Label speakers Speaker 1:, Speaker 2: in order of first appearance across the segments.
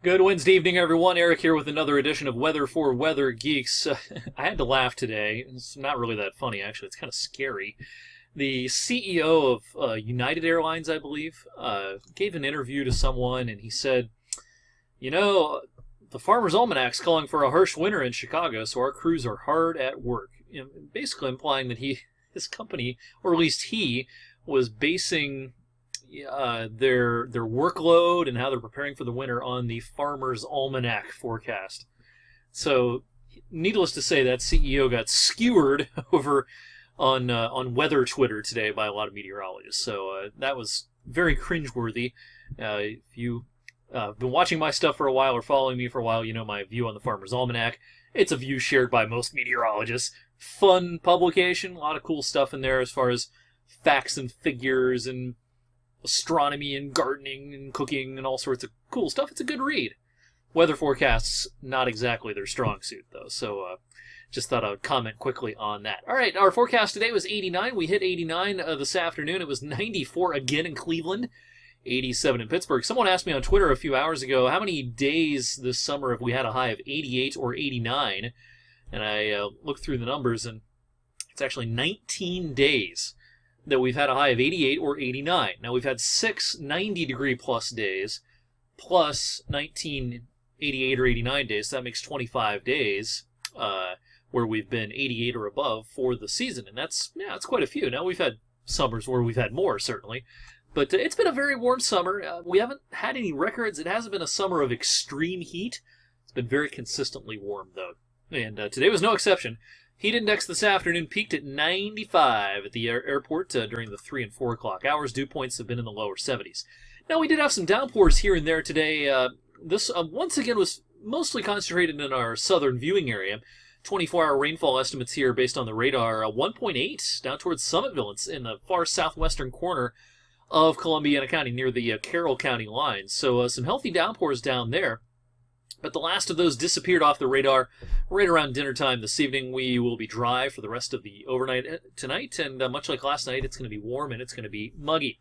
Speaker 1: Good Wednesday evening, everyone. Eric here with another edition of Weather for Weather Geeks. I had to laugh today. It's not really that funny, actually. It's kind of scary. The CEO of United Airlines, I believe, gave an interview to someone, and he said, the Farmer's Almanac's calling for a harsh winter in Chicago, so our crews are hard at work. Basically implying that his company, or at least he, was basing their workload and how they're preparing for the winter on the Farmer's Almanac forecast. So, needless to say, that CEO got skewered over on weather Twitter today by a lot of meteorologists. So that was very cringeworthy. If you have been watching my stuff for a while or following me for a while, you know my view on the Farmer's Almanac. It's a view shared by most meteorologists. Fun publication, a lot of cool stuff in there as far as facts and figures and astronomy and gardening and cooking and all sorts of cool stuff. It's a good read. Weather forecasts, not exactly their strong suit, though, so just thought I would comment quickly on that. All right, our forecast today was 89. We hit 89 this afternoon. It was 94 again in Cleveland, 87 in Pittsburgh. Someone asked me on Twitter a few hours ago, how many days this summer have we had a high of 88 or 89? And I looked through the numbers, and it's actually 19 days that we've had a high of 88 or 89. Now, we've had 6 90-degree-plus days, plus 19 88 or 89 days. So that makes 25 days where we've been 88 or above for the season. And that's quite a few. Now, we've had summers where we've had more, certainly. But it's been a very warm summer. We haven't had any records. It hasn't been a summer of extreme heat. It's been very consistently warm, though. And today was no exception. Heat index this afternoon peaked at 95 at the airport during the 3 and 4 o'clock hours. Dew points have been in the lower 70s. Now, we did have some downpours here and there today. This, once again, was mostly concentrated in our southern viewing area. 24-hour rainfall estimates here based on the radar, 1.8 down towards Summitville. In the far southwestern corner of Columbiana County near the Carroll County line. So some healthy downpours down there. But the last of those disappeared off the radar right around dinner time this evening. We will be dry for the rest of the overnight tonight, and much like last night, it's going to be warm and it's going to be muggy.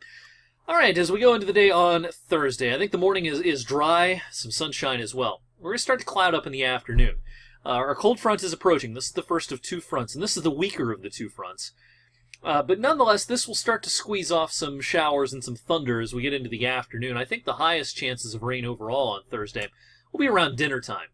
Speaker 1: All right, as we go into the day on Thursday, I think the morning is dry, some sunshine as well. We're going to start to cloud up in the afternoon. Our cold front is approaching. This is the first of two fronts, and this is the weaker of the two fronts. But nonetheless, this will start to squeeze off some showers and some thunder as we get into the afternoon. I think the highest chances of rain overall on Thursday will be around dinner time.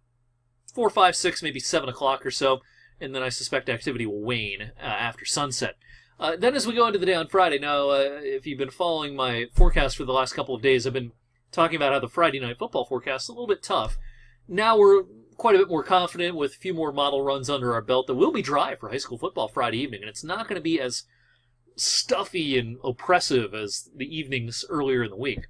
Speaker 1: 4, 5, 6, maybe 7 o'clock or so, and then I suspect activity will wane after sunset. Then as we go into the day on Friday, now, if you've been following my forecast for the last couple of days, I've been talking about how the Friday night football forecast is a little bit tough. Now we're quite a bit more confident with a few more model runs under our belt that will be dry for high school football Friday evening, and it's not going to be as stuffy and oppressive as the evenings earlier in the week.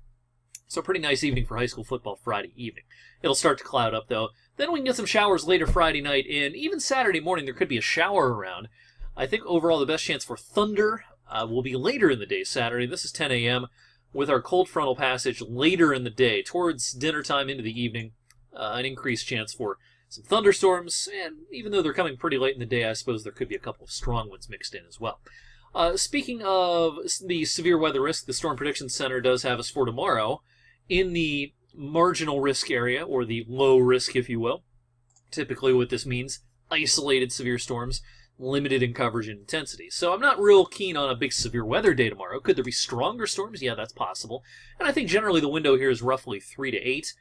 Speaker 1: So a pretty nice evening for high school football Friday evening. It'll start to cloud up, though. Then we can get some showers later Friday night, and even Saturday morning there could be a shower around. I think overall the best chance for thunder will be later in the day Saturday. This is 10 a.m. with our cold frontal passage later in the day, towards dinner time into the evening. An increased chance for some thunderstorms, and even though they're coming pretty late in the day, I suppose there could be a couple of strong ones mixed in as well. Speaking of the severe weather risk, the Storm Prediction Center does have us for tomorrow in the marginal risk area, or the low risk, if you will. Typically what this means, isolated severe storms, limited in coverage and intensity. So I'm not real keen on a big severe weather day tomorrow. Could there be stronger storms? Yeah, that's possible. And I think generally the window here is roughly 3 to 8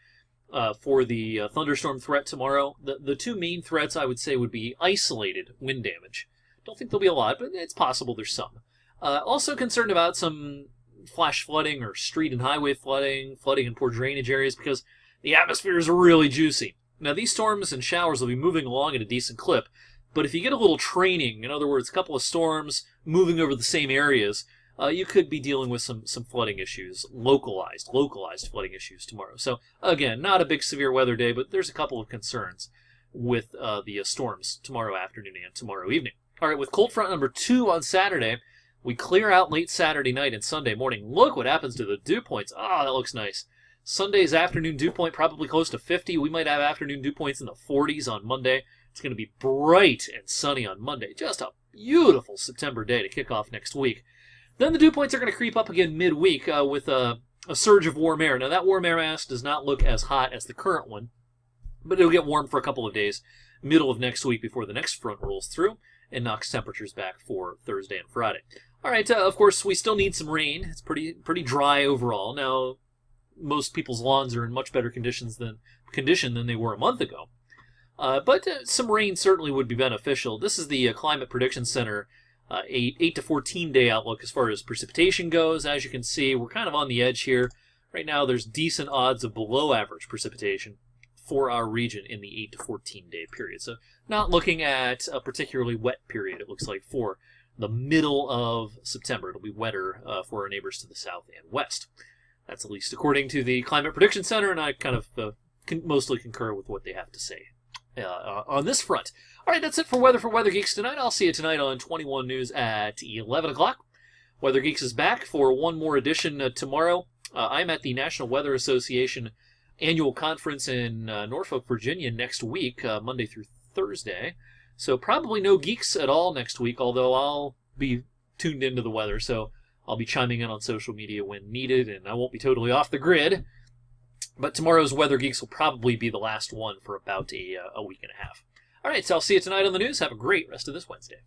Speaker 1: for the thunderstorm threat tomorrow. The two main threats I would say would be isolated wind damage. Don't think there'll be a lot, but it's possible there's some. Also concerned about some flash flooding or street and highway flooding in poor drainage areas because the atmosphere is really juicy. Now, these storms and showers will be moving along at a decent clip, but if you get a little training, in other words, a couple of storms moving over the same areas, you could be dealing with some flooding issues, localized flooding issues tomorrow. So, again, not a big severe weather day, but there's a couple of concerns with the storms tomorrow afternoon and tomorrow evening. All right, with cold front number 2 on Saturday, we clear out late Saturday night and Sunday morning. Look what happens to the dew points. Ah, that looks nice. Sunday's afternoon dew point probably close to 50. We might have afternoon dew points in the 40s on Monday. It's going to be bright and sunny on Monday. Just a beautiful September day to kick off next week. Then the dew points are going to creep up again midweek with a a surge of warm air. Now, that warm air mass does not look as hot as the current one, but it'll get warm for a couple of days, middle of next week before the next front rolls through and knocks temperatures back for Thursday and Friday. All right, of course, we still need some rain. It's pretty dry overall. Now, most people's lawns are in much better condition than they were a month ago. But some rain certainly would be beneficial. This is the Climate Prediction Center 8 to 14 day outlook as far as precipitation goes. As you can see, we're kind of on the edge here. Right now, there's decent odds of below average precipitation for our region in the 8 to 14 day period. So not looking at a particularly wet period, it looks like, for the middle of September. It'll be wetter for our neighbors to the south and west. That's at least according to the Climate Prediction Center, and I kind of mostly concur with what they have to say on this front. All right, that's it for Weather Geeks tonight. I'll see you tonight on 21 News at 11 o'clock. Weather Geeks is back for one more edition tomorrow. I'm at the National Weather Association annual conference in Norfolk, Virginia next week, Monday through Thursday. So probably no Geeks at all next week, although I'll be tuned into the weather, so I'll be chiming in on social media when needed, and I won't be totally off the grid. But tomorrow's Weather Geeks will probably be the last one for about a week and a half. All right, so I'll see you tonight on the news. Have a great rest of this Wednesday.